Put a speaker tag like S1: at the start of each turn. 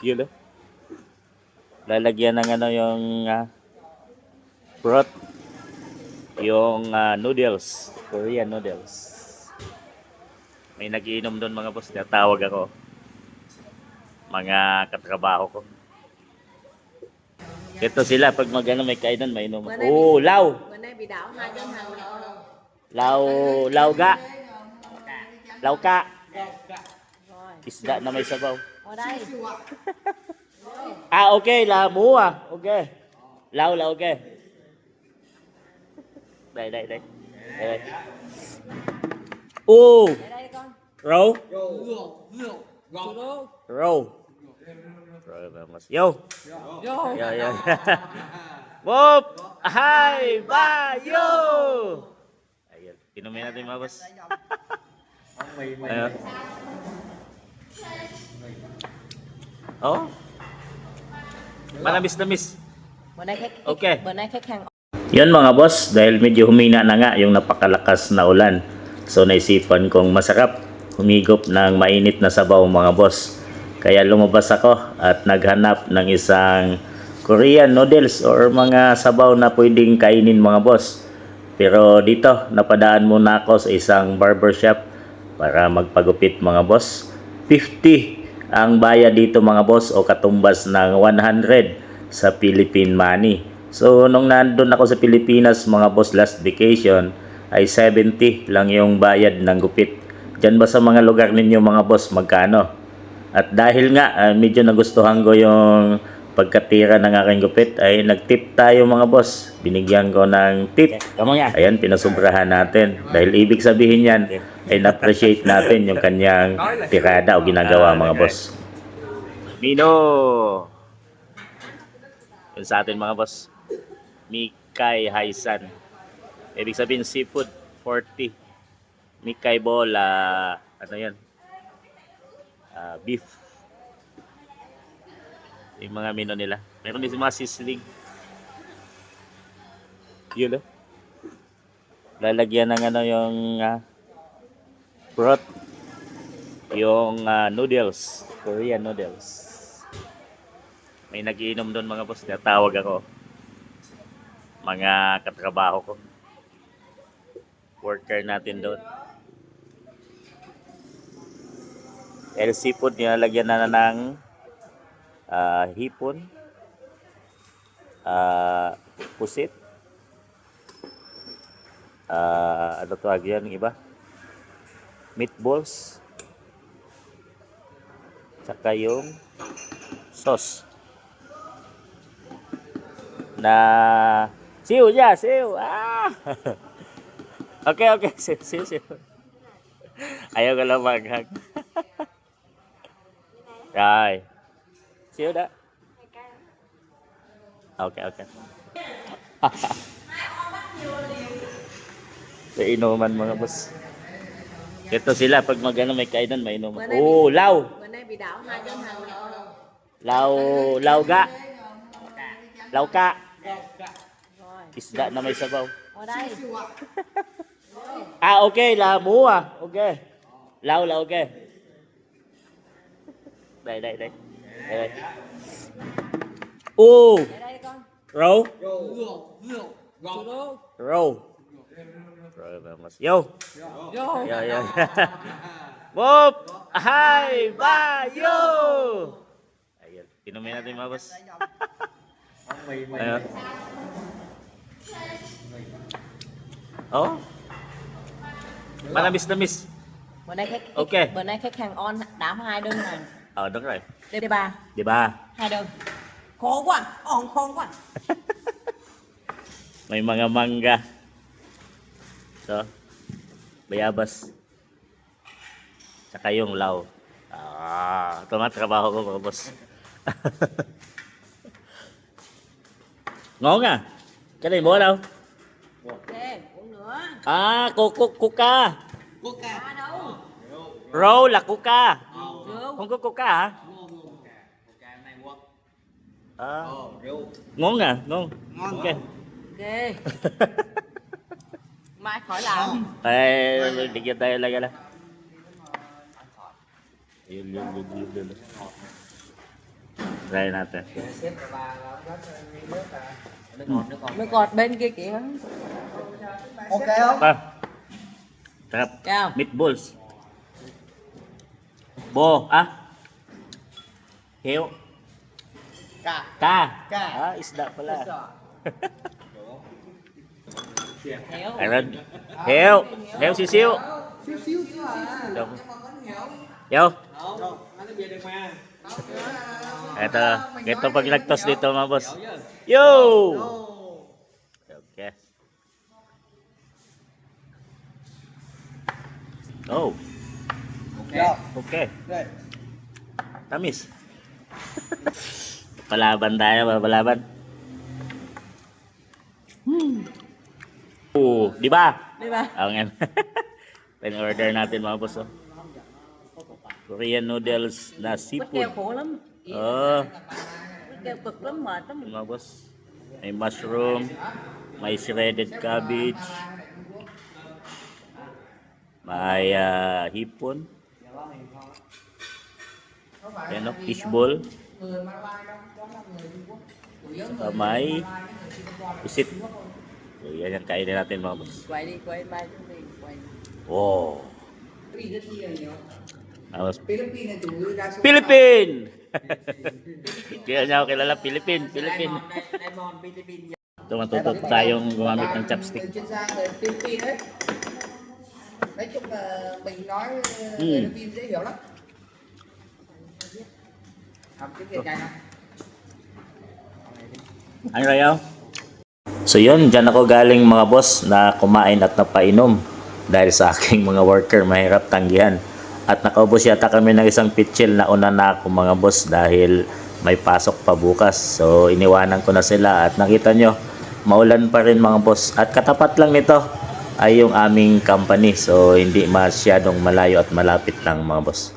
S1: Yun oh. Lalagyan ng ano yung broth, yung noodles, Korean noodles. May nagiinom doon mga boss, tawag ako. Mga katrabaho ko. Ito sila pag may kainan may inom. Oh, law.
S2: Bữa nay bị đảo hai đơn hàng nữa.
S1: Law, law ga. Law ka.
S2: Rồi,
S1: Isda na may sabaw.
S2: ở đây.
S1: Ah, okay, là mú à. Okay. Law là okay. Đây, đây, đây. Đây, đây. Oh,
S2: Ở đây con.
S1: roll.
S2: Rượu.
S1: Roll. Rồi vào mas. Vô.
S2: Vô.
S1: Dạ, dạ. 1, 2, 3, vô. Ayan, inumin natin mga boss. Ayan. Oh. Manamis-namis. Okay.
S2: Bữa nay khách hàng.
S1: Yun mga boss, dahil medyo humina na nga yung napakalakas na ulan. So naisipan kong masarap humigop ng mainit na sabaw mga boss. Kaya lumabas ako at naghanap ng isang Korean noodles or mga sabaw na pwedeng kainin mga boss. Pero dito, napadaan muna ako sa isang barbershop para magpagupit mga boss. 50 ang bayad dito mga boss o katumbas ng 100 sa Philippine money. So nung nandun ako sa Pilipinas mga boss last vacation ay 70 lang yung bayad ng gupit. Diyan ba sa mga lugar ninyo mga boss magkano? At dahil nga medyo nagustuhan ko yung pagkatira ng aking gupit ay nagtip tayo mga boss. Binigyan ko ng tip. Ayan, pinasubrahan natin. Dahil ibig sabihin yan ay na-appreciate natin yung kanyang tirada o ginagawa mga boss. Mino! Yun sa atin mga boss. Mikay Haisan. Ibig sabihin seafood 40. Mikay bola ano yan? Beef. Yung mga menu nila. Meron din mga sizzling. Yun oh. Lalagyan ng ano yung broth, yung noodles, Korean noodles. May nagiinom doon mga boss, tawag ako. Mga katrabaho ko. Worker natin doon. El seafood nilalagyan na ng hipon, pusit, ano tawag yan iba? Meatballs, tsaka yung sauce na siu ya, siu. Okay, okay, siu, siu, siu. Ayaw ka lang maghag. Rồi. Xíu đó. Okay, okay. Sa inuman mga boss. Ito sila pag may kainan may inuman. Oh, law.
S2: Bữa nay bị đảo hai đơn hàng nữa.
S1: Law, law ga. Law ka.
S2: Rồi,
S1: Isda na may sabaw.
S2: ở đây.
S1: Ah, okay, là mú à. Okay. Law là okay. Đây, đây, đây. Đây, đây. Oh,
S2: Ở đây con.
S1: roll.
S2: Rượu.
S1: Roll. Rồi vào mas. Vô.
S2: Vô.
S1: Dạ, dạ. 1, 2, 3, vô. Ayan, inumin natin mga boss. Ayan. Oh. Manamis-namis.
S2: Bữa nay khách hàng on đám hai đơn hàng.
S1: Đúng rồi.
S2: D3.
S1: Di ba?
S2: Hai đơn. Khổ quá, on khôn quá.
S1: May mga mangga. So, bayabas. Tsaka yung law. Tumatrabaho ko mga boss. Ngon à? Cái này mua đâu?
S2: Ok, uống nữa.
S1: Coca.
S2: Coca đâu?
S1: Roll là Coca.
S2: Rượu.
S1: Không có Coca hả? Ngon à? Ngon. Ok.
S2: Ok. Mai khỏi làm.
S1: Ê, đi đây lại đây. Yun. Try natin.
S2: Nước ngọt bên kia kìa.
S3: Ok không?
S1: Pa. Sarap.
S2: Cao.
S1: Meatballs. Bo, ah. Heo.
S3: Cả.
S1: Ka.
S3: Ka.
S1: Ah, isda pala.
S2: Héo.
S1: Ayun. Heo. Heo sisiu.
S3: Xíu xíu chứ à.
S1: Đâu?
S3: Nhưng mà có hiểu.
S1: Yo.
S3: Đâu, nó về được mà.
S1: Ito pag nagtos dito mga boss. Yo! Okay. Oh,
S3: Dạ.
S1: okay.
S3: Đây.
S1: Tamis. Palaban tayo, palaban. Di ba?
S2: Đi ba?
S1: Ang yan. Pin-order natin mga boss. Oh. Korean noodles na
S2: Quýt
S1: seafood.
S2: keo khổ lắm. Quýt keo cực lắm, mệt lắm.
S1: Mga boss. May mushroom, may shredded cabbage, may hipon, yan o, fishball, saka may pusit. So, yan yung kainin natin mga boss.
S2: Quay đi, quay bay xuống đi, quay.
S1: Wow! Tapos,
S3: Philippines là chủ yếu đa số.
S1: Philippine! Kaya niya ako kilala, Philippine.
S3: Diamond, Diamond, Philippines.
S1: Ito, matuto tayong gumamit ng chopstick.
S3: Người chuyên gia người Philippines đấy. Nói chung là mình nói
S1: Ừ.
S3: người Philippines dễ hiểu lắm. Học tiếng Việt này.
S1: Ano rayaw? So yun, dyan ako galing mga boss na kumain at napainom dahil sa aking mga worker mahirap tanggihan. At nakaubos yata kami ng isang pitchil na una na ako mga boss dahil may pasok pa bukas. So iniwanan ko na sila at nakita nyo, maulan pa rin mga boss. At katapat lang nito ay yung aming company. So hindi masyadong malayo at malapit lang mga boss.